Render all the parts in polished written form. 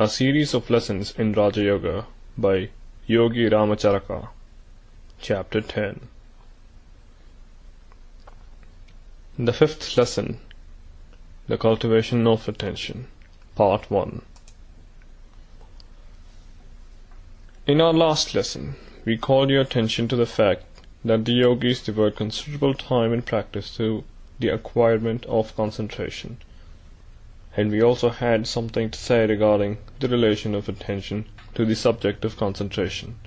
A series of lessons in Raja Yoga by Yogi Ramacharaka. Chapter 10. The fifth lesson, the cultivation of attention, Part 1. In our last lesson, we called your attention to the fact that the yogis devote considerable time and practice to the acquirement of concentration. And we also had something to say regarding the relation of attention to the subject of concentration.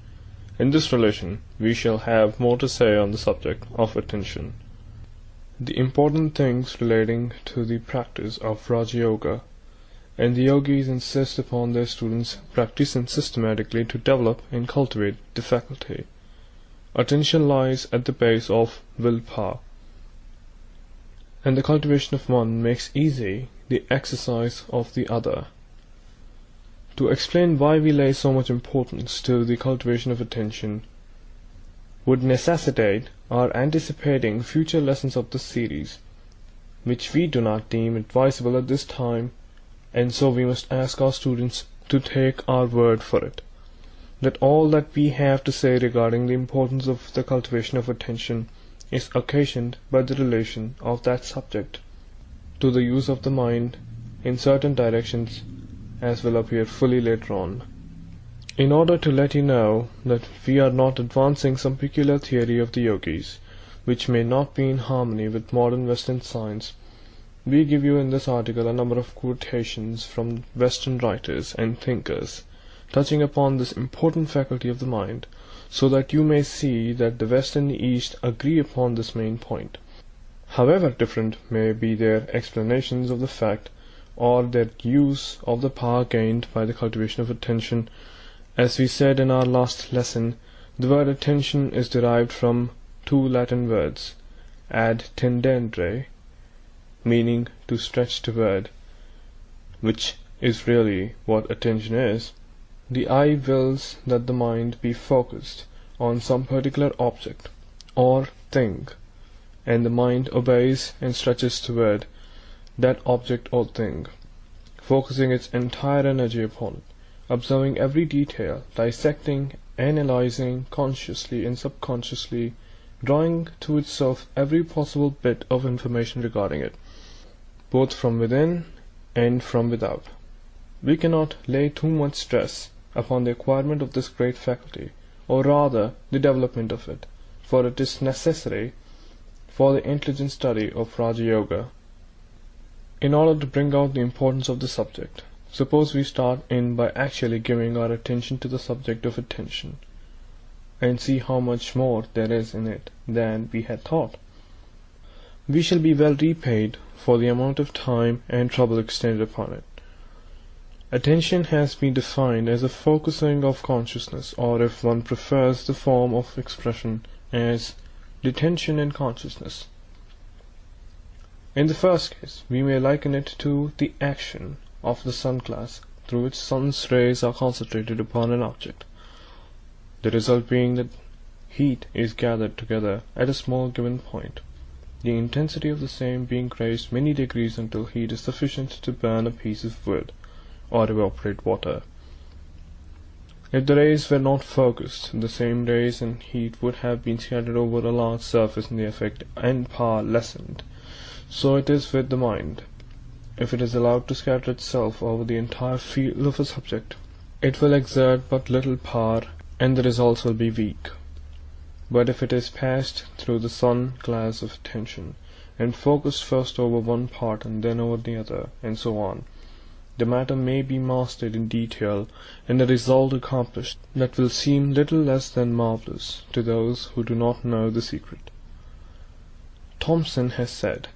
In this relation, we shall have more to say on the subject of attention. The important things relating to the practice of Raja Yoga, and the yogis insist upon their students practicing systematically to develop and cultivate the faculty. Attention lies at the base of willpower, and the cultivation of one makes easy the exercise of the other. To explain why we lay so much importance to the cultivation of attention would necessitate our anticipating future lessons of this series, which we do not deem advisable at this time, and so we must ask our students to take our word for it, that all that we have to say regarding the importance of the cultivation of attention is occasioned by the relation of that subject to the use of the mind in certain directions, as will appear fully later on. In order to let you know that we are not advancing some peculiar theory of the yogis, which may not be in harmony with modern Western science, we give you in this article a number of quotations from Western writers and thinkers touching upon this important faculty of the mind, so that you may see that the West and the East agree upon this main point. However different may be their explanations of the fact, or their use of the power gained by the cultivation of attention, as we said in our last lesson, the word attention is derived from two Latin words, ad tendere, meaning to stretch toward, which is really what attention is. The eye wills that the mind be focused on some particular object or thing, and the mind obeys and stretches toward that object or thing, focusing its entire energy upon it, observing every detail, dissecting, analyzing consciously and subconsciously, drawing to itself every possible bit of information regarding it, both from within and from without. We cannot lay too much stress upon the acquirement of this great faculty, or rather the development of it, for it is necessary for the intelligent study of Raja Yoga. In order to bring out the importance of the subject, suppose we start in by actually giving our attention to the subject of attention, and see how much more there is in it than we had thought. We shall be well repaid for the amount of time and trouble extended upon it. Attention has been defined as a focusing of consciousness, or if one prefers the form of expression, as detention in consciousness. In the first case, we may liken it to the action of the sunglass through which sun's rays are concentrated upon an object, the result being that heat is gathered together at a small given point, the intensity of the same being raised many degrees until heat is sufficient to burn a piece of wood or evaporate water. If the rays were not focused, the same rays and heat would have been scattered over a large surface and the effect and power lessened. So it is with the mind. If it is allowed to scatter itself over the entire field of a subject, it will exert but little power and the results will be weak. But if it is passed through the sun glass of attention, and focused first over one part and then over the other, and so on, the matter may be mastered in detail, and the result accomplished that will seem little less than marvelous to those who do not know the secret. Thomson has said,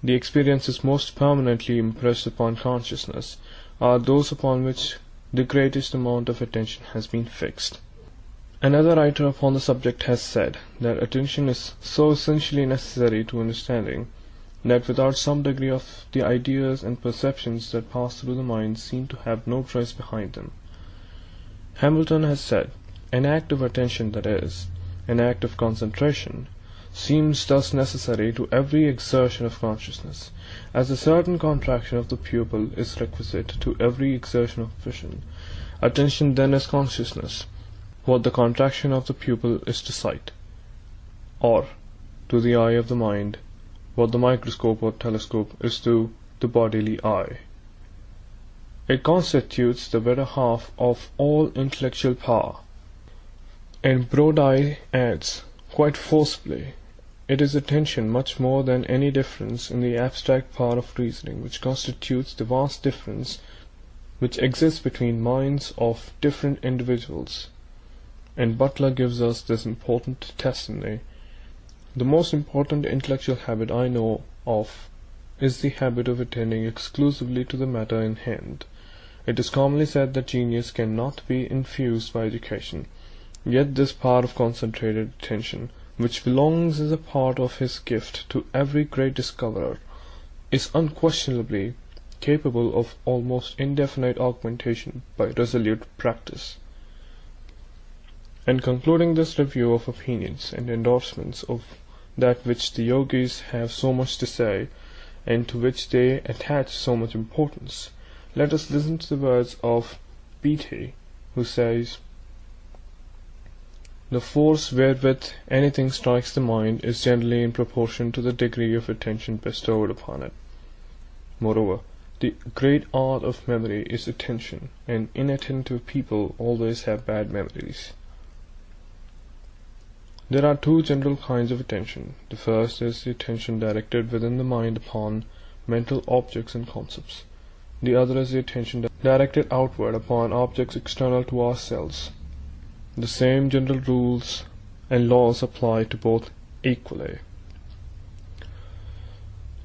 the experiences most permanently impressed upon consciousness are those upon which the greatest amount of attention has been fixed. Another writer upon the subject has said that attention is so essentially necessary to understanding that without some degree of the ideas and perceptions that pass through the mind seem to have no trace behind them. Hamilton has said, an act of attention, that is, an act of concentration, seems thus necessary to every exertion of consciousness, as a certain contraction of the pupil is requisite to every exertion of vision. Attention then is consciousness, what the contraction of the pupil is to sight, or to the eye of the mind, what the microscope or telescope is to the bodily eye. It constitutes the better half of all intellectual power. And Brodie adds, quite forcibly, it is attention much more than any difference in the abstract power of reasoning which constitutes the vast difference which exists between minds of different individuals. And Butler gives us this important testimony. The most important intellectual habit I know of is the habit of attending exclusively to the matter in hand. It is commonly said that genius cannot be infused by education, yet this power of concentrated attention, which belongs as a part of his gift to every great discoverer, is unquestionably capable of almost indefinite augmentation by resolute practice. And concluding this review of opinions and endorsements of that which the yogis have so much to say, and to which they attach so much importance, let us listen to the words of Beatty, who says, "The force wherewith anything strikes the mind is generally in proportion to the degree of attention bestowed upon it. Moreover, the great art of memory is attention, and inattentive people always have bad memories. There are two general kinds of attention. The first is the attention directed within the mind upon mental objects and concepts. The other is the attention directed outward upon objects external to ourselves. The same general rules and laws apply to both equally.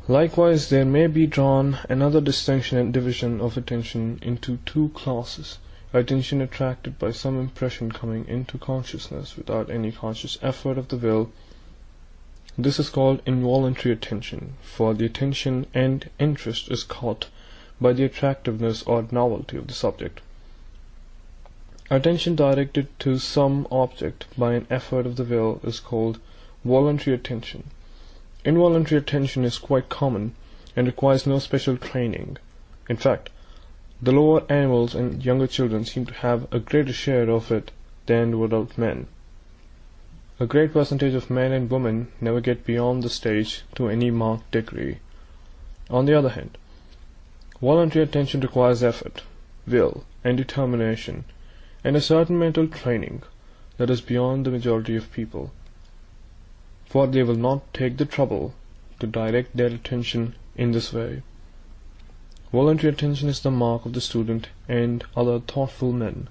Likewise, there may be drawn another distinction and division of attention into two classes: attention attracted by some impression coming into consciousness without any conscious effort of the will. This is called involuntary attention, for the attention and interest is caught by the attractiveness or novelty of the subject. Attention directed to some object by an effort of the will is called voluntary attention. Involuntary attention is quite common and requires no special training. In fact, the lower animals and younger children seem to have a greater share of it than do adult men. A great percentage of men and women never get beyond the stage to any marked degree. On the other hand, voluntary attention requires effort, will, and determination, and a certain mental training that is beyond the majority of people, for they will not take the trouble to direct their attention in this way. Voluntary attention is the mark of the student and other thoughtful men.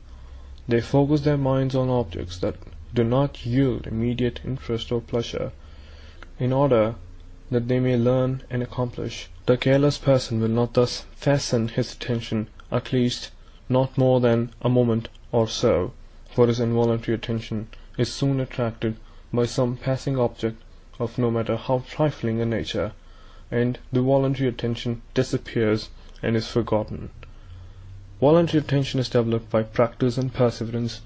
They focus their minds on objects that do not yield immediate interest or pleasure, in order that they may learn and accomplish. The careless person will not thus fasten his attention, at least not more than a moment or so, for his involuntary attention is soon attracted by some passing object of no matter how trifling a nature, and the voluntary attention disappears and is forgotten. Voluntary attention is developed by practice and perseverance,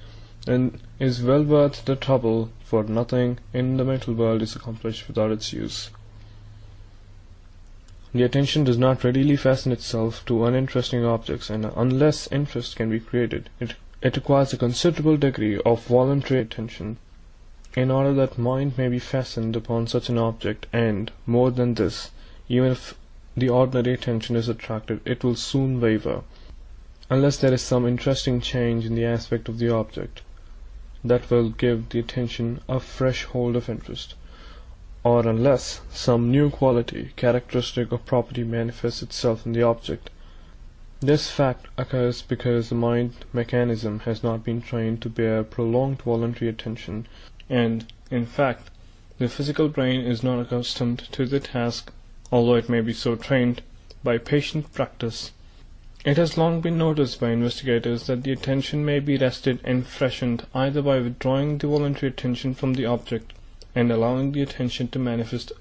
and is well worth the trouble, for nothing in the mental world is accomplished without its use. The attention does not readily fasten itself to uninteresting objects, and unless interest can be created, it requires a considerable degree of voluntary attention in order that mind may be fastened upon such an object, and, more than this, even if the ordinary attention is attracted, it will soon waver, unless there is some interesting change in the aspect of the object that will give the attention a fresh hold of interest, or unless some new quality, characteristic, or property manifests itself in the object. This fact occurs because the mind mechanism has not been trained to bear prolonged voluntary attention, and, in fact, the physical brain is not accustomed to the task, although it may be so trained by patient practice. It has long been noticed by investigators that the attention may be rested and freshened either by withdrawing the voluntary attention from the object and allowing the attention to manifest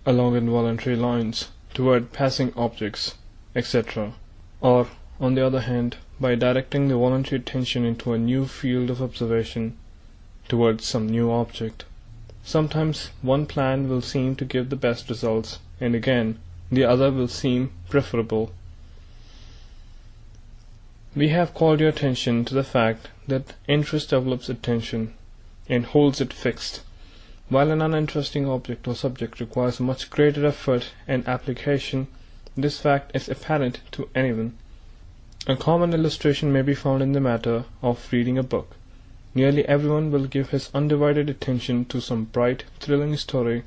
along involuntary lines toward passing objects, etc., or, on the other hand, by directing the voluntary attention into a new field of observation towards some new object. Sometimes one plan will seem to give the best results, and again, the other will seem preferable. We have called your attention to the fact that interest develops attention and holds it fixed, while an uninteresting object or subject requires much greater effort and application. This fact is apparent to anyone. A common illustration may be found in the matter of reading a book. Nearly everyone will give his undivided attention to some bright, thrilling story,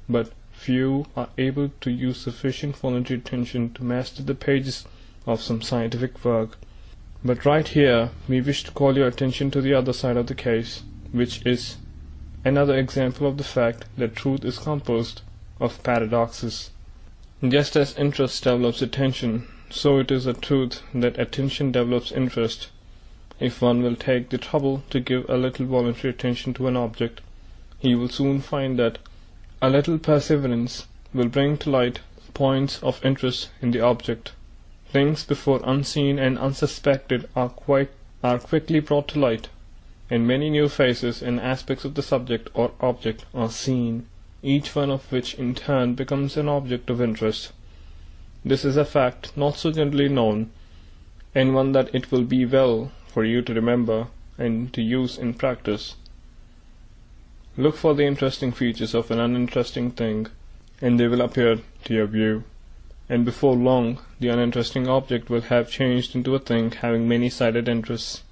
but few are able to use sufficient voluntary attention to master the pages of some scientific work. But right here, we wish to call your attention to the other side of the case, which is another example of the fact that truth is composed of paradoxes. Just as interest develops attention, so it is a truth that attention develops interest. If one will take the trouble to give a little voluntary attention to an object, he will soon find that a little perseverance will bring to light points of interest in the object. Things before unseen and unsuspected are quickly brought to light, and many new phases and aspects of the subject or object are seen, each one of which in turn becomes an object of interest. This is a fact not so generally known, and one that it will be well for you to remember and to use in practice. Look for the interesting features of an uninteresting thing, and they will appear to your view, and before long the uninteresting object will have changed into a thing having many-sided interests.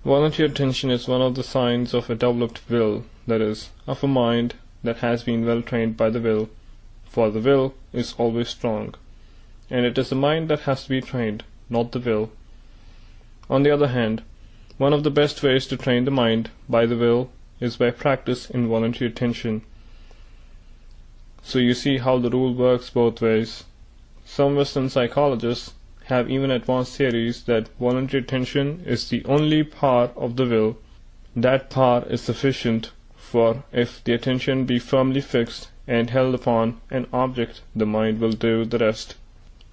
Voluntary attention is one of the signs of a developed will, that is, of a mind that has been well trained by the will, for the will is always strong, and it is the mind that has to be trained, not the will. On the other hand, one of the best ways to train the mind by the will is by practice in voluntary attention. So you see how the rule works both ways. Some Western psychologists have even advanced theories that voluntary attention is the only power of the will. That power is sufficient, for if the attention be firmly fixed and held upon an object, the mind will do the rest.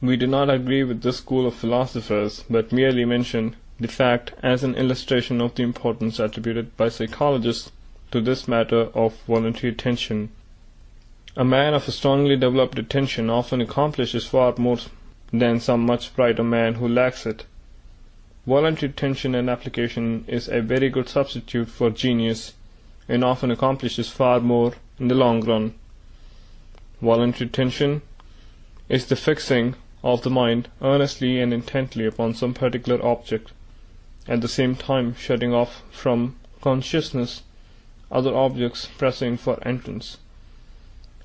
We do not agree with this school of philosophers, but merely mention the fact as an illustration of the importance attributed by psychologists to this matter of voluntary attention. A man of a strongly developed attention often accomplishes far more than some much brighter man who lacks it. Voluntary attention and application is a very good substitute for genius, and often accomplishes far more in the long run. Voluntary attention is the fixing of the mind earnestly and intently upon some particular object, at the same time shutting off from consciousness other objects pressing for entrance.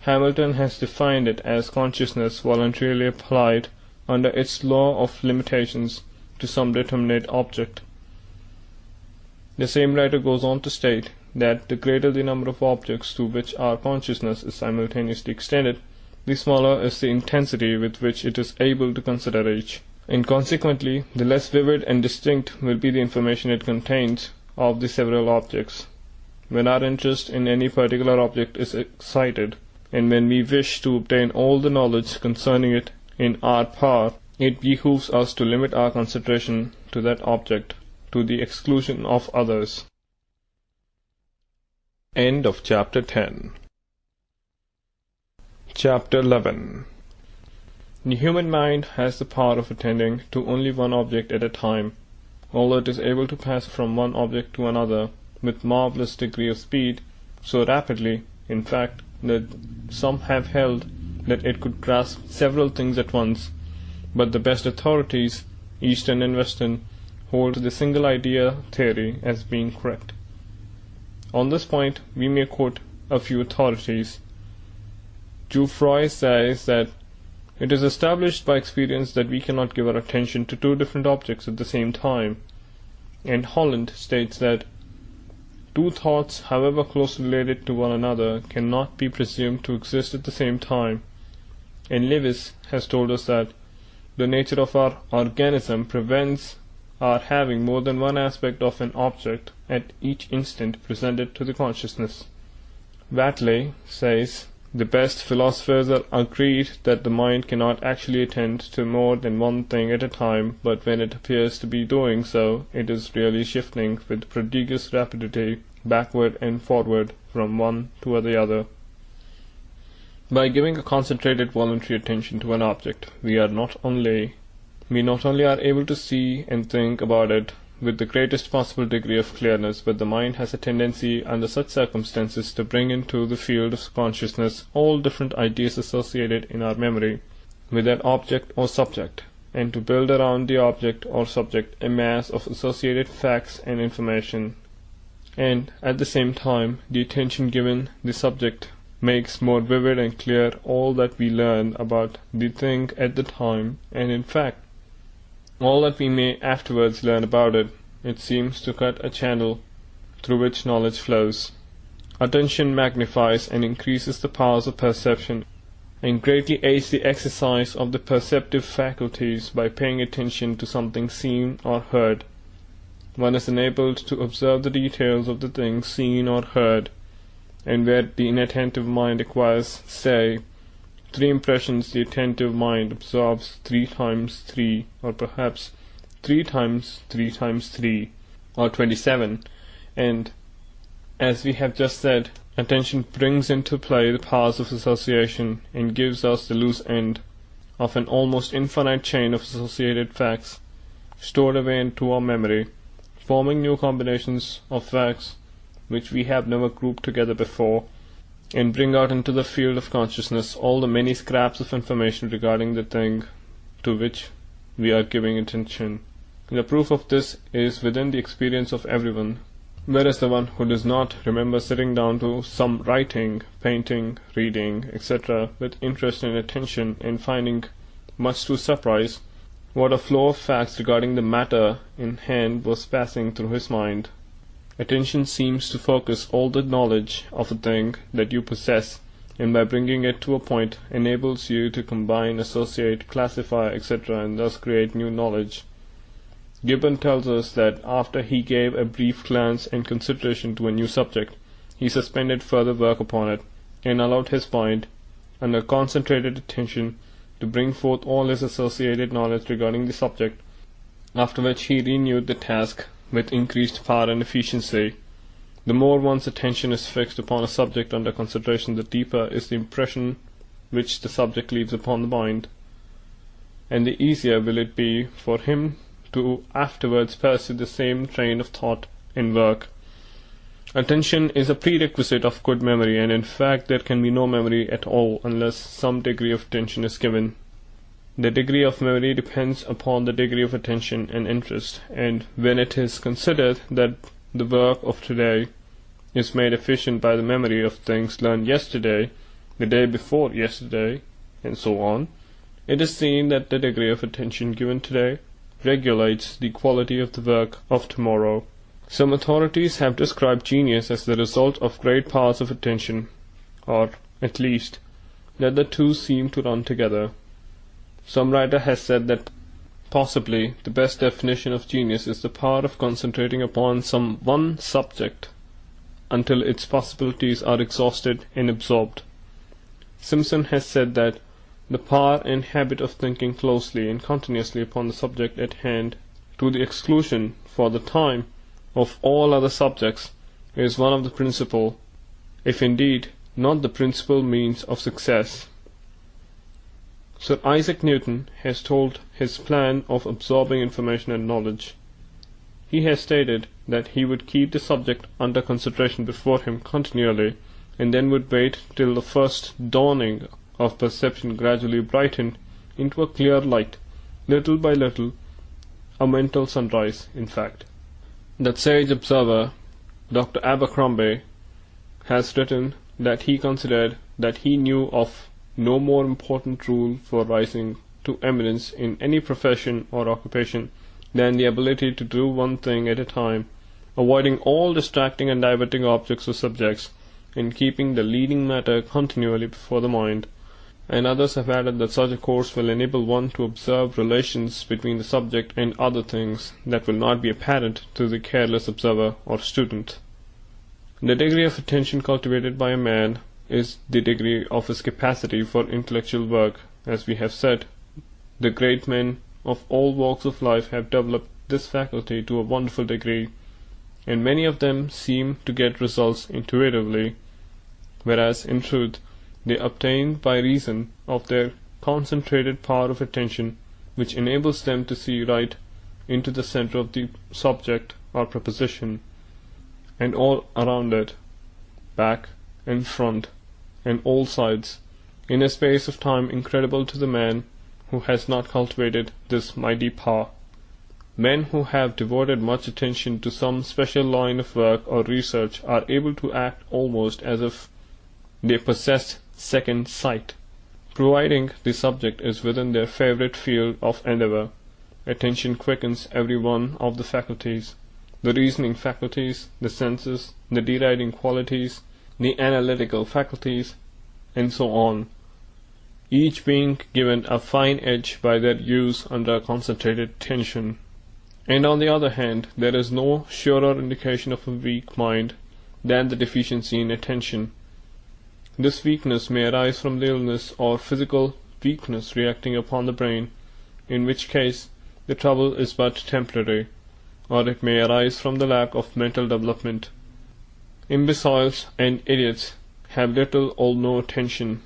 Hamilton has defined it as consciousness voluntarily applied under its law of limitations to some determinate object. The same writer goes on to state that the greater the number of objects to which our consciousness is simultaneously extended, the smaller is the intensity with which it is able to consider each, and consequently the less vivid and distinct will be the information it contains of the several objects. When our interest in any particular object is excited, and when we wish to obtain all the knowledge concerning it in our power, it behooves us to limit our concentration to that object, to the exclusion of others. End of Chapter 10. Chapter 11. The human mind has the power of attending to only one object at a time, although it is able to pass from one object to another with marvelous degree of speed, so rapidly, in fact, that some have held that it could grasp several things at once, but the best authorities, Eastern and Western, hold the single idea theory as being correct. On this point, we may quote a few authorities. Geoffroy says that it is established by experience that we cannot give our attention to two different objects at the same time, and Holland states that two thoughts, however closely related to one another, cannot be presumed to exist at the same time, and Lewis has told us that the nature of our organism prevents our having more than one aspect of an object at each instant presented to the consciousness. Watley says, the best philosophers are agreed that the mind cannot actually attend to more than one thing at a time, but when it appears to be doing so, it is really shifting with prodigious rapidity backward and forward from one to the other. By giving a concentrated voluntary attention to an object, we not only are able to see and think about it with the greatest possible degree of clearness, but the mind has a tendency under such circumstances to bring into the field of consciousness all different ideas associated in our memory with that object or subject, and to build around the object or subject a mass of associated facts and information. And at the same time, the attention given the subject makes more vivid and clear all that we learn about the thing at the time, and in fact, all that we may afterwards learn about it. It seems to cut a channel through which knowledge flows. Attention magnifies and increases the powers of perception, and greatly aids the exercise of the perceptive faculties. By paying attention to something seen or heard, one is enabled to observe the details of the thing seen or heard, and where the inattentive mind acquires, say, 3 impressions, the attentive mind absorbs 3 times 3, or perhaps 3 times 3 times 3, or 27, and, as we have just said, attention brings into play the powers of association and gives us the loose end of an almost infinite chain of associated facts stored away into our memory, forming new combinations of facts which we have never grouped together before, and bring out into the field of consciousness all the many scraps of information regarding the thing to which we are giving attention. The proof of this is within the experience of everyone, whereas the one who does not remember sitting down to some writing, painting, reading, etc. with interest and attention, and finding, much to his surprise, what a flow of facts regarding the matter in hand was passing through his mind. Attention seems to focus all the knowledge of a thing that you possess, and by bringing it to a point enables you to combine, associate, classify, etc., and thus create new knowledge. Gibbon tells us that after he gave a brief glance and consideration to a new subject, he suspended further work upon it, and allowed his mind, under concentrated attention, to bring forth all his associated knowledge regarding the subject, after which he renewed the task with increased power and efficiency. The more one's attention is fixed upon a subject under consideration, the deeper is the impression which the subject leaves upon the mind, and the easier will it be for him to afterwards pursue the same train of thought and work. Attention is a prerequisite of good memory, and in fact there can be no memory at all unless some degree of attention is given. The degree of memory depends upon the degree of attention and interest, and when it is considered that the work of today is made efficient by the memory of things learned yesterday, the day before yesterday, and so on, it is seen that the degree of attention given today regulates the quality of the work of tomorrow. Some authorities have described genius as the result of great powers of attention, or, at least, that the two seem to run together. Some writer has said that possibly the best definition of genius is the power of concentrating upon some one subject until its possibilities are exhausted and absorbed. Simpson has said that the power and habit of thinking closely and continuously upon the subject at hand, to the exclusion, for the time, of all other subjects, is one of the principal, if indeed not the principal means of success. Sir Isaac Newton has told his plan of absorbing information and knowledge. He has stated that he would keep the subject under consideration before him continually, and then would wait till the first dawning of perception gradually brightened into a clear light, little by little, a mental sunrise, in fact. That sage observer, Dr. Abercrombie, has written that he considered that he knew of no more important rule for rising to eminence in any profession or occupation than the ability to do one thing at a time, avoiding all distracting and diverting objects or subjects, and keeping the leading matter continually before the mind. And others have added that such a course will enable one to observe relations between the subject and other things that will not be apparent to the careless observer or student. The degree of attention cultivated by a man is the degree of his capacity for intellectual work. As we have said, the great men of all walks of life have developed this faculty to a wonderful degree, and many of them seem to get results intuitively, whereas in truth they obtain by reason of their concentrated power of attention, which enables them to see right into the center of the subject or proposition, and all around it, back and front, and all sides, in a space of time incredible to the man who has not cultivated this mighty power. Men who have devoted much attention to some special line of work or research are able to act almost as if they possessed second sight. Providing the subject is within their favorite field of endeavor, attention quickens every one of the faculties, the reasoning faculties, the senses, the deriding qualities, the analytical faculties, and so on, each being given a fine edge by their use under concentrated attention. And on the other hand, there is no surer indication of a weak mind than the deficiency in attention. This weakness may arise from the illness or physical weakness reacting upon the brain, in which case the trouble is but temporary, or it may arise from the lack of mental development. Imbeciles and idiots have little or no attention.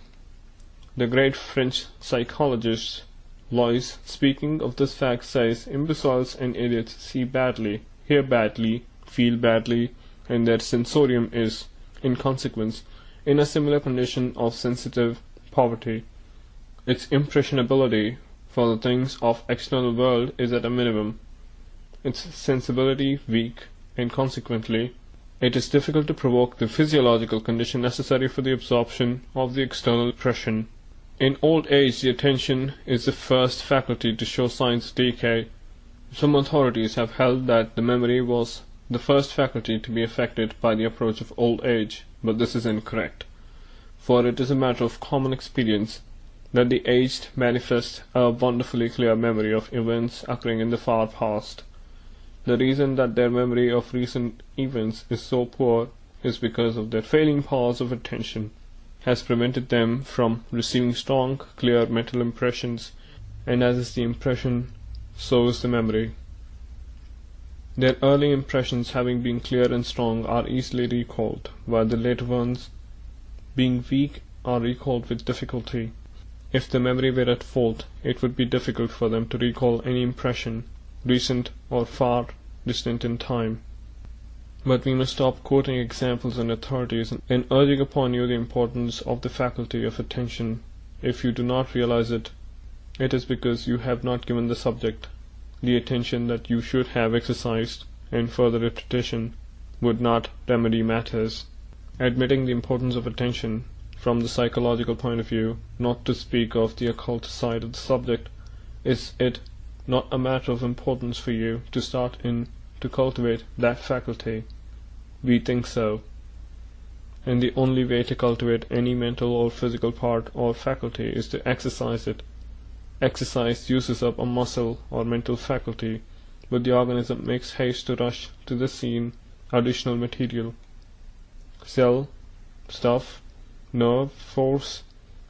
The great French psychologist Lois, speaking of this fact, says imbeciles and idiots see badly, hear badly, feel badly, and their sensorium is, in consequence, in a similar condition of sensitive poverty. Its impressionability for the things of external world is at a minimum, its sensibility weak, and consequently it is difficult to provoke the physiological condition necessary for the absorption of the external impression. In old age the attention is the first faculty to show signs of decay. Some authorities have held that the memory was the first faculty to be affected by the approach of old age, but this is incorrect, for it is a matter of common experience that the aged manifest a wonderfully clear memory of events occurring in the far past. The reason that their memory of recent events is so poor is because of their failing powers of attention has prevented them from receiving strong, clear mental impressions, and as is the impression, so is the memory. Their early impressions, having been clear and strong, are easily recalled, while the later ones, being weak, are recalled with difficulty. If the memory were at fault, it would be difficult for them to recall any impression, recent or far distant in time. But we must stop quoting examples and authorities and urging upon you the importance of the faculty of attention. If you do not realize it, it is because you have not given the subject the attention that you should have exercised, and further repetition would not remedy matters. Admitting the importance of attention from the psychological point of view, not to speak of the occult side of the subject, is it not a matter of importance for you to start in to cultivate that faculty? We think so, and the only way to cultivate any mental or physical part or faculty is to exercise it. Exercise uses up a muscle or mental faculty, but the organism makes haste to rush to the scene additional material, cell, stuff, nerve, force,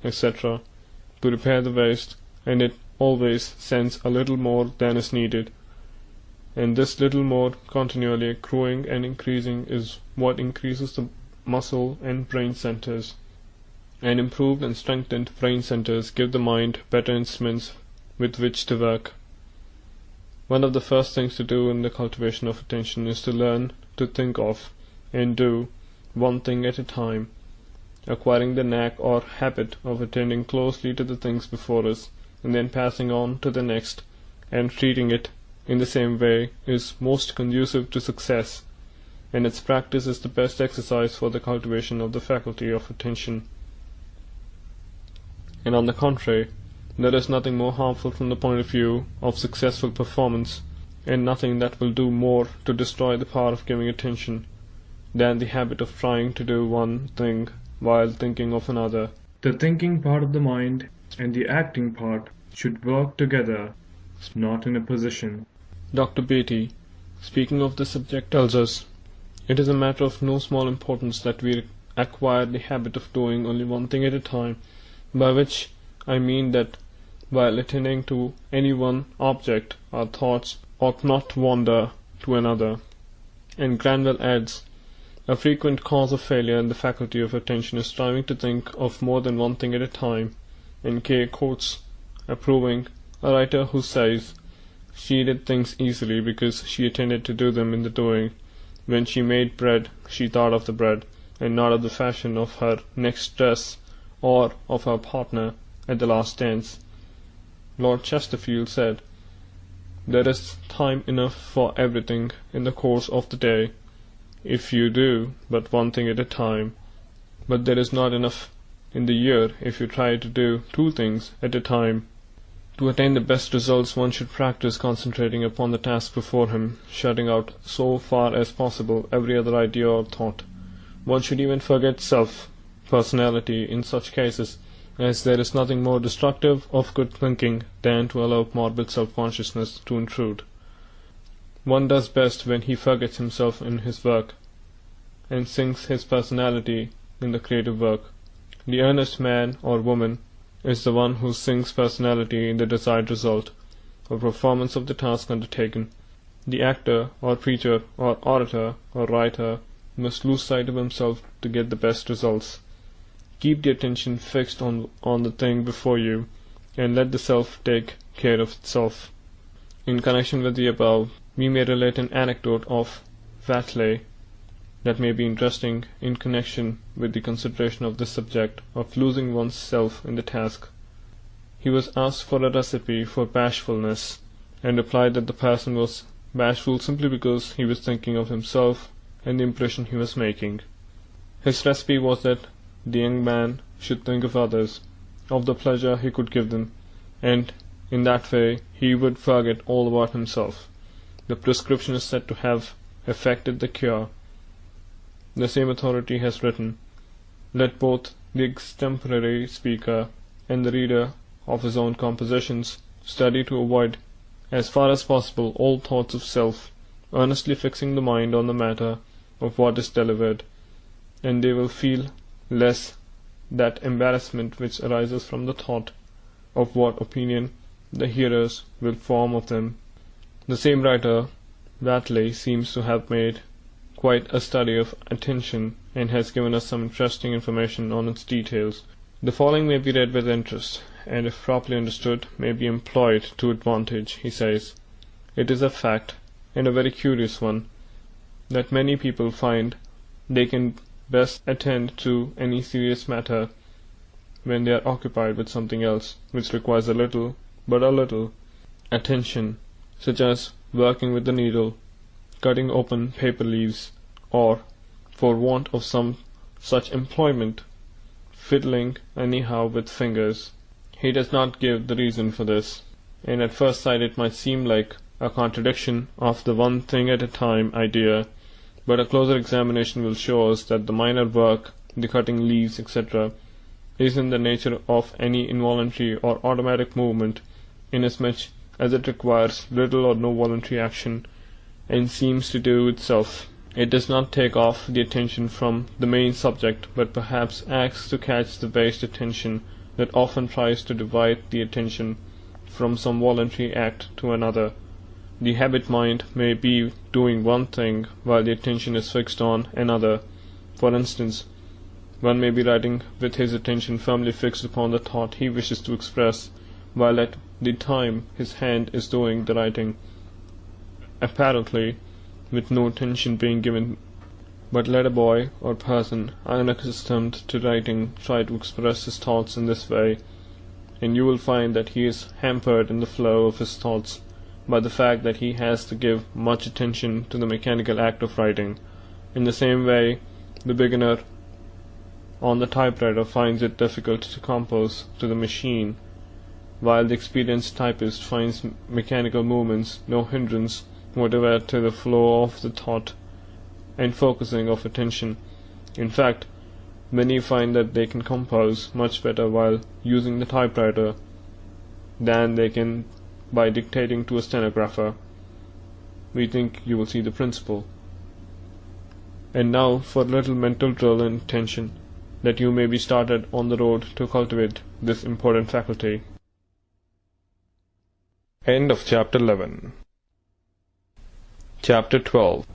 etc., to repair the waste, and it always sends a little more than is needed. And this little more continually accruing and increasing is what increases the muscle and brain centers, and improved and strengthened brain centers give the mind better instruments with which to work. One of the first things to do in the cultivation of attention is to learn to think of and do one thing at a time, acquiring the knack or habit of attending closely to the things before us, and then passing on to the next, and treating it in the same way is most conducive to success, and its practice is the best exercise for the cultivation of the faculty of attention. And on the contrary, there is nothing more harmful from the point of view of successful performance, and nothing that will do more to destroy the power of giving attention, than the habit of trying to do one thing while thinking of another. The thinking part of the mind and the acting part should work together, not in opposition. Dr. Beatty, speaking of the subject, tells us, "It is a matter of no small importance that we acquire the habit of doing only one thing at a time, by which I mean that while attending to any one object, our thoughts ought not to wander to another, And Granville adds, a frequent cause of failure in the faculty of attention is striving to think of more than one thing at a time. And Kay quotes, approving, a writer who says, she did things easily because she attended to do them in the doing. When she made bread, she thought of the bread, and not of the fashion of her next dress, or of her partner at the last dance. Lord Chesterfield said, there is time enough for everything in the course of the day, if you do but one thing at a time, but there is not enough in the year if you try to do two things at a time. To attain the best results, one should practice concentrating upon the task before him, shutting out so far as possible every other idea or thought. One should even forget self, personality, in such cases, as there is nothing more destructive of good thinking than to allow morbid self-consciousness to intrude. One does best when he forgets himself in his work, and sinks his personality in the creative work. The earnest man or woman is the one who sinks personality in the desired result, or performance of the task undertaken. The actor, or preacher, or orator, or writer must lose sight of himself to get the best results. Keep the attention fixed on the thing before you, and let the self take care of itself. In connection with the above, we may relate an anecdote of Watley that may be interesting in connection with the consideration of this subject of losing one's self in the task. He was asked for a recipe for bashfulness, and replied that the person was bashful simply because he was thinking of himself and the impression he was making. His recipe was that the young man should think of others, of the pleasure he could give them, and in that way he would forget all about himself. The prescription is said to have effected the cure. The same authority has written, let both the extemporary speaker and the reader of his own compositions study to avoid, as far as possible, all thoughts of self, earnestly fixing the mind on the matter of what is delivered, and they will feel less that embarrassment which arises from the thought of what opinion the hearers will form of them. The same writer, Watley, seems to have made quite a study of attention, and has given us some interesting information on its details. The following may be read with interest, and if properly understood, may be employed to advantage. He says, it is a fact, and a very curious one, that many people find they can best attend to any serious matter when they are occupied with something else which requires a little, but a little, attention, such as working with the needle, cutting open paper leaves, or, for want of some such employment, fiddling anyhow with fingers. He does not give the reason for this, and at first sight it might seem like a contradiction of the one thing at a time idea, but a closer examination will show us that the minor work, the cutting leaves, etc., is in the nature of any involuntary or automatic movement, inasmuch as it requires little or no voluntary action, and seems to do itself. It does not take off the attention from the main subject, but perhaps acts to catch the vast attention that often tries to divide the attention from some voluntary act to another. The habit mind may be doing one thing while the attention is fixed on another. For instance, one may be writing with his attention firmly fixed upon the thought he wishes to express, while at the time his hand is doing the writing, apparently with no attention being given. But let a boy or person unaccustomed to writing try to express his thoughts in this way, and you will find that he is hampered in the flow of his thoughts by the fact that he has to give much attention to the mechanical act of writing. In the same way, the beginner on the typewriter finds it difficult to compose to the machine, while the experienced typist finds mechanical movements no hindrance whatever to the flow of the thought and focusing of attention. In fact, many find that they can compose much better while using the typewriter than they can by dictating to a stenographer. We think you will see the principle. And now for a little mental drill and attention, that you may be started on the road to cultivate this important faculty. End of Chapter 11. Chapter 12.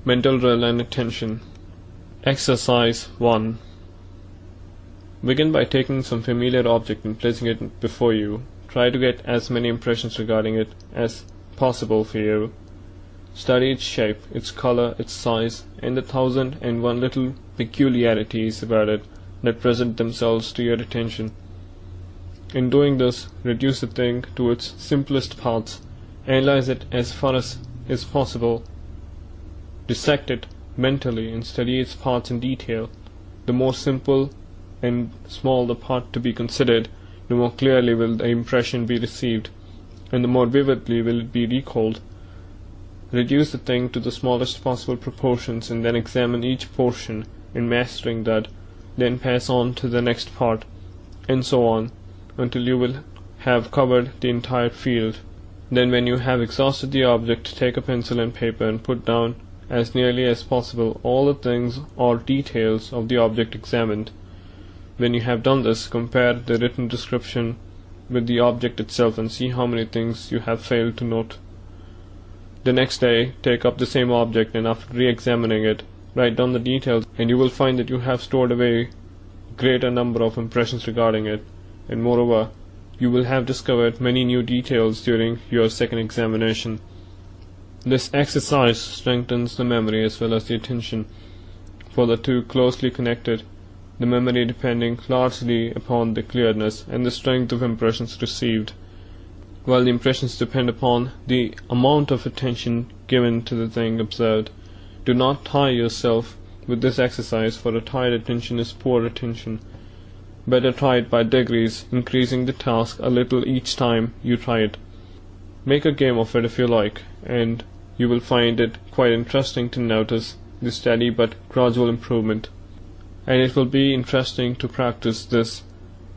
Mental drill and attention. Exercise 1. Begin by taking some familiar object and placing it before you. Try to get as many impressions regarding it as possible for you. Study its shape, its color, its size, and the 1,001 little peculiarities about it that present themselves to your attention. In doing this, reduce the thing to its simplest parts, analyze it as far as is possible, dissect it mentally, and study its parts in detail. The more simple and small the part to be considered, the more clearly will the impression be received, and the more vividly will it be recalled. Reduce the thing to the smallest possible proportions, and then examine each portion. In mastering that, then pass on to the next part, and so on, until you will have covered the entire field. Then, when you have exhausted the object, take a pencil and paper and put down as nearly as possible all the things or details of the object examined. When you have done this, compare the written description with the object itself and see how many things you have failed to note. The next day, take up the same object, and after re-examining it, write down the details, and you will find that you have stored away a greater number of impressions regarding it, and moreover, you will have discovered many new details during your second examination. This exercise strengthens the memory as well as the attention, for the two closely connected, the memory depending largely upon the clearness and the strength of impressions received, while the impressions depend upon the amount of attention given to the thing observed. Do not tire yourself with this exercise, for a tired attention is poor attention. Better try it by degrees, increasing the task a little each time you try it. Make a game of it if you like, and you will find it quite interesting to notice the steady but gradual improvement. And it will be interesting to practice this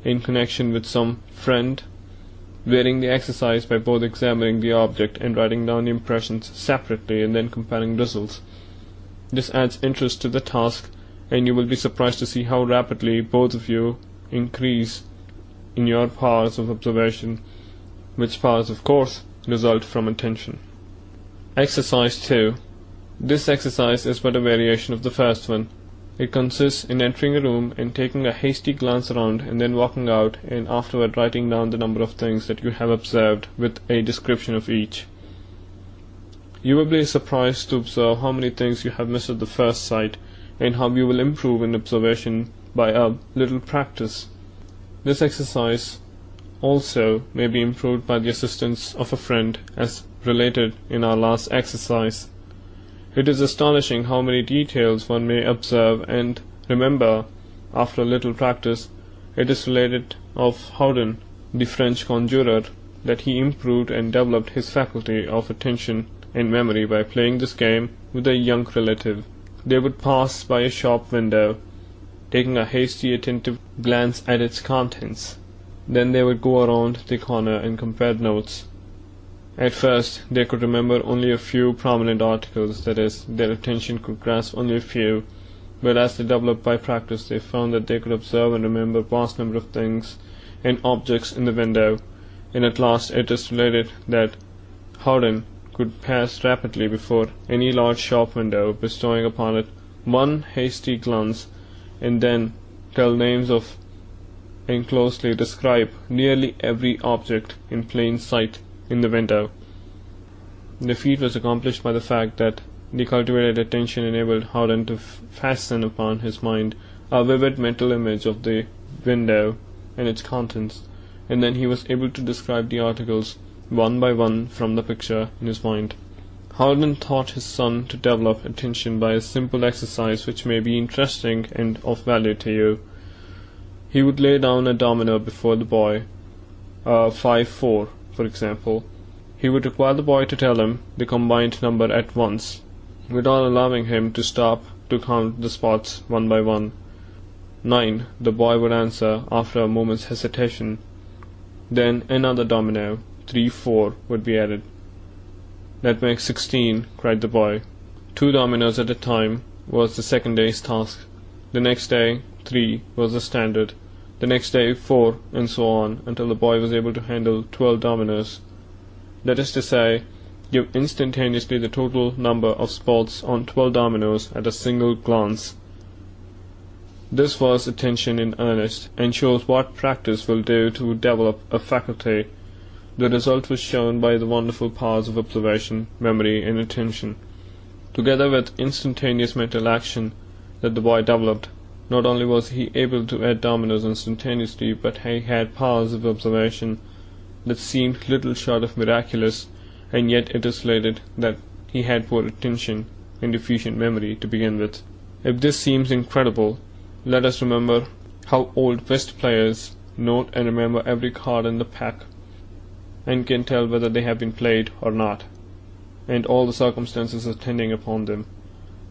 in connection with some friend, varying the exercise by both examining the object and writing down the impressions separately and then comparing results. This adds interest to the task, and you will be surprised to see how rapidly both of you increase in your powers of observation, which powers, of course, result from attention. Exercise 2. This exercise is but a variation of the first one. It consists in entering a room and taking a hasty glance around, and then walking out and afterward writing down the number of things that you have observed with a description of each. You will be surprised to observe how many things you have missed at the first sight, and how you will improve in observation by a little practice. This exercise also may be improved by the assistance of a friend, as related in our last exercise. It is astonishing how many details one may observe and remember after a little practice. It is related of Houdin, the French conjurer, that he improved and developed his faculty of attention and memory by playing this game with a young relative. They would pass by a shop window, taking a hasty attentive glance at its contents. Then they would go around the corner and compare notes. At first, they could remember only a few prominent articles, that is, their attention could grasp only a few, but as they developed by practice, they found that they could observe and remember a vast number of things and objects in the window, and at last it is related that Houdin could pass rapidly before any large shop window, bestowing upon it one hasty glance, and then tell names of and closely describe nearly every object in plain sight in the window. The feat was accomplished by the fact that the cultivated attention enabled Houdin to fasten upon his mind a vivid mental image of the window and its contents, and then he was able to describe the articles one by one from the picture in his mind. Houdin taught his son to develop attention by a simple exercise which may be interesting and of value to you. He would lay down a domino before the boy, 5-4, for example. He would require the boy to tell him the combined number at once, without allowing him to stop to count the spots one by one. 9, the boy would answer after a moment's hesitation. Then another domino, 3-4, would be added. "That makes 16, cried the boy. 2 dominoes at a time was the second day's task. The next day, 3 was the standard. The next day, 4, and so on, until the boy was able to handle 12 dominoes. That is to say, give instantaneously the total number of spots on 12 dominoes at a single glance. This was attention in earnest, and shows what practice will do to develop a faculty. The result was shown by the wonderful powers of observation, memory, and attention. Together with instantaneous mental action that the boy developed, not only was he able to add dominoes instantaneously, but he had powers of observation that seemed little short of miraculous, and yet it is related that he had poor attention and deficient memory to begin with. If this seems incredible, let us remember how old whist players note and remember every card in the pack, and can tell whether they have been played or not, and all the circumstances attending upon them.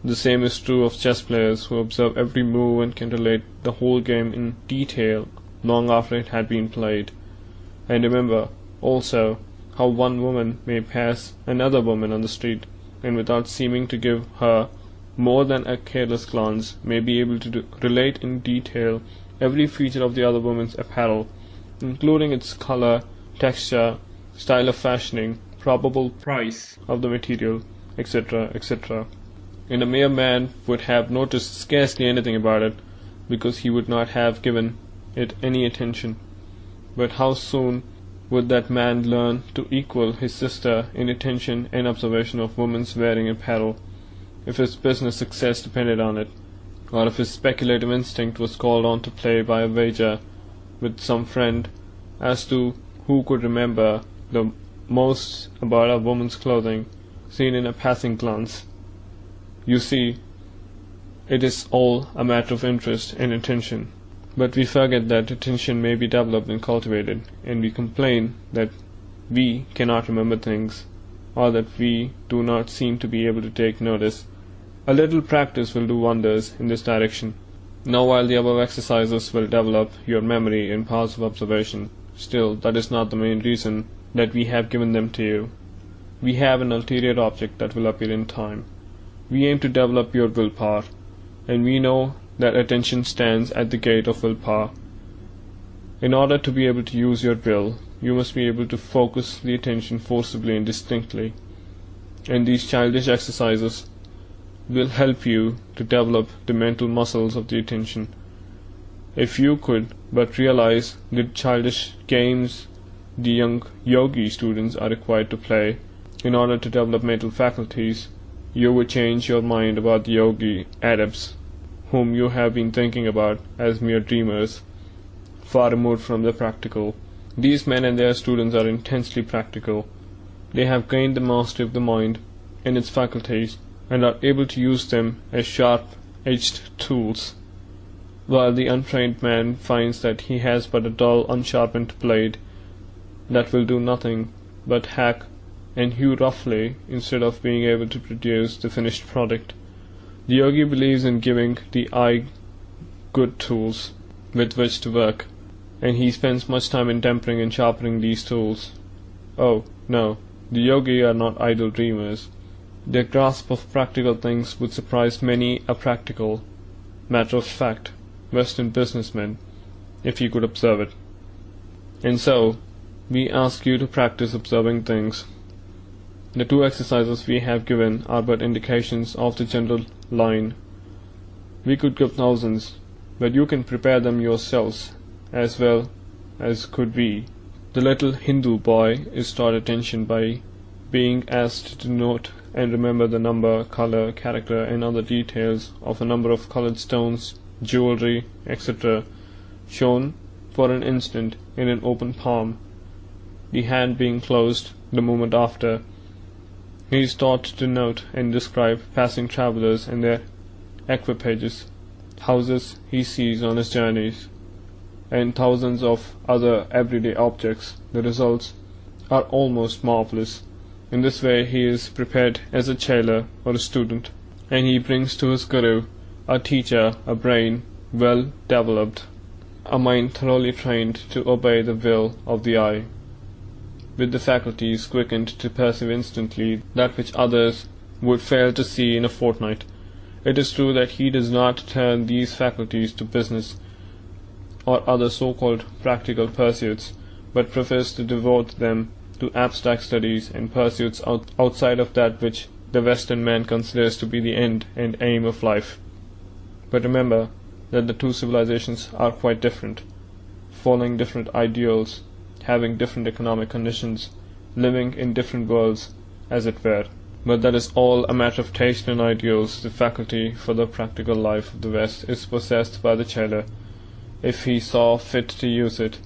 The same is true of chess players, who observe every move and can relate the whole game in detail long after it had been played. And remember also how one woman may pass another woman on the street, and without seeming to give her more than a careless glance, may be able to relate in detail every feature of the other woman's apparel, including its color, texture, style of fashioning, probable price of the material, etc., etc. And a mere man would have noticed scarcely anything about it, because he would not have given it any attention. But how soon would that man learn to equal his sister in attention and observation of women's wearing apparel, if his business success depended on it, or if his speculative instinct was called on to play by a wager with some friend as to who could remember the most about a woman's clothing, seen in a passing glance. You see, it is all a matter of interest and attention. But we forget that attention may be developed and cultivated, and we complain that we cannot remember things, or that we do not seem to be able to take notice. A little practice will do wonders in this direction. Now, while the above exercises will develop your memory and powers of observation, still that is not the main reason that we have given them to you. We have an ulterior object that will appear in time. We aim to develop your willpower, and we know that attention stands at the gate of willpower. In order to be able to use your will, you must be able to focus the attention forcibly and distinctly, and these childish exercises will help you to develop the mental muscles of the attention. If you could but realize the childish games the young yogi students are required to play in order to develop mental faculties, you would change your mind about the yogi adepts whom you have been thinking about as mere dreamers, far removed from the practical. These men and their students are intensely practical. They have gained the mastery of the mind and its faculties, and are able to use them as sharp-edged tools, while the untrained man finds that he has but a dull, unsharpened blade that will do nothing but hack and hew roughly instead of being able to produce the finished product. The yogi believes in giving the eye good tools with which to work, and he spends much time in tempering and sharpening these tools. Oh, no, the yogi are not idle dreamers. Their grasp of practical things would surprise many a practical, matter-of-fact Western businessman if he could observe it. And so, we ask you to practice observing things. The two exercises we have given are but indications of the general line. We could give thousands, but you can prepare them yourselves as well as could we. The little Hindu boy is taught attention by being asked to note and remember the number, color, character, and other details of a number of colored stones, jewelry, etc., shown for an instant in an open palm, the hand being closed the moment after. He is taught to note and describe passing travelers and their equipages, houses he sees on his journeys, and thousands of other everyday objects. The results are almost marvelous. In this way he is prepared as a chela or a student, and he brings to his guru, a teacher, a brain well developed, a mind thoroughly trained to obey the will of the eye, with the faculties quickened to perceive instantly that which others would fail to see in a fortnight. It is true that he does not turn these faculties to business or other so-called practical pursuits, but prefers to devote them to abstract studies and pursuits outside of that which the Western man considers to be the end and aim of life. But remember that the two civilizations are quite different, following different ideals, having different economic conditions, living in different worlds, as it were. But that is all a matter of taste and ideals. The faculty for the practical life of the West is possessed by the Chela, if he saw fit to use it.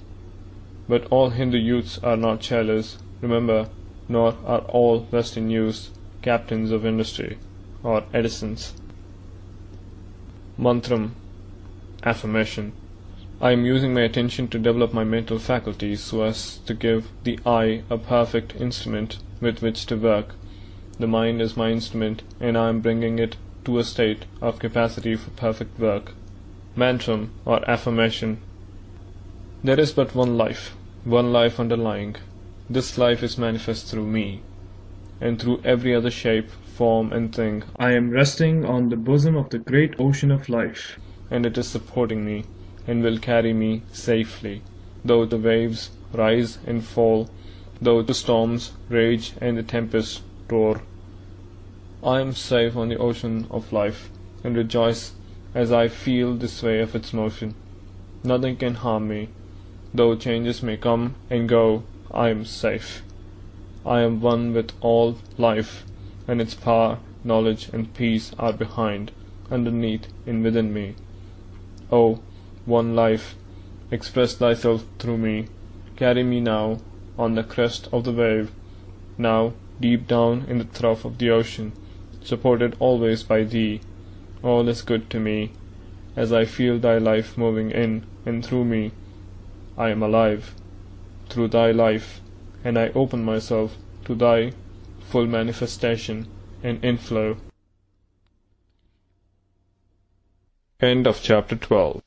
But all Hindu youths are not Chelas, remember, nor are all Western youths captains of industry, or Edisons. Mantram, affirmation. I am using my attention to develop my mental faculties so as to give the eye a perfect instrument with which to work. The mind is my instrument, and I am bringing it to a state of capacity for perfect work. Mantram, or affirmation. There is but one life underlying. This life is manifest through me, and through every other shape, form, and thing. I am resting on the bosom of the great ocean of life, and it is supporting me, and will carry me safely, though the waves rise and fall, though the storms rage and the tempests roar. I am safe on the ocean of life, and rejoice as I feel the sway of its motion. Nothing can harm me. Though changes may come and go, I am safe. I am one with all life, and its power, knowledge, and peace are behind, underneath, and within me. O one life, express thyself through me. Carry me now on the crest of the wave, now deep down in the trough of the ocean, supported always by thee. All is good to me, as I feel thy life moving in and through me. I am alive through thy life, and I open myself to thy full manifestation and inflow. End of chapter 12.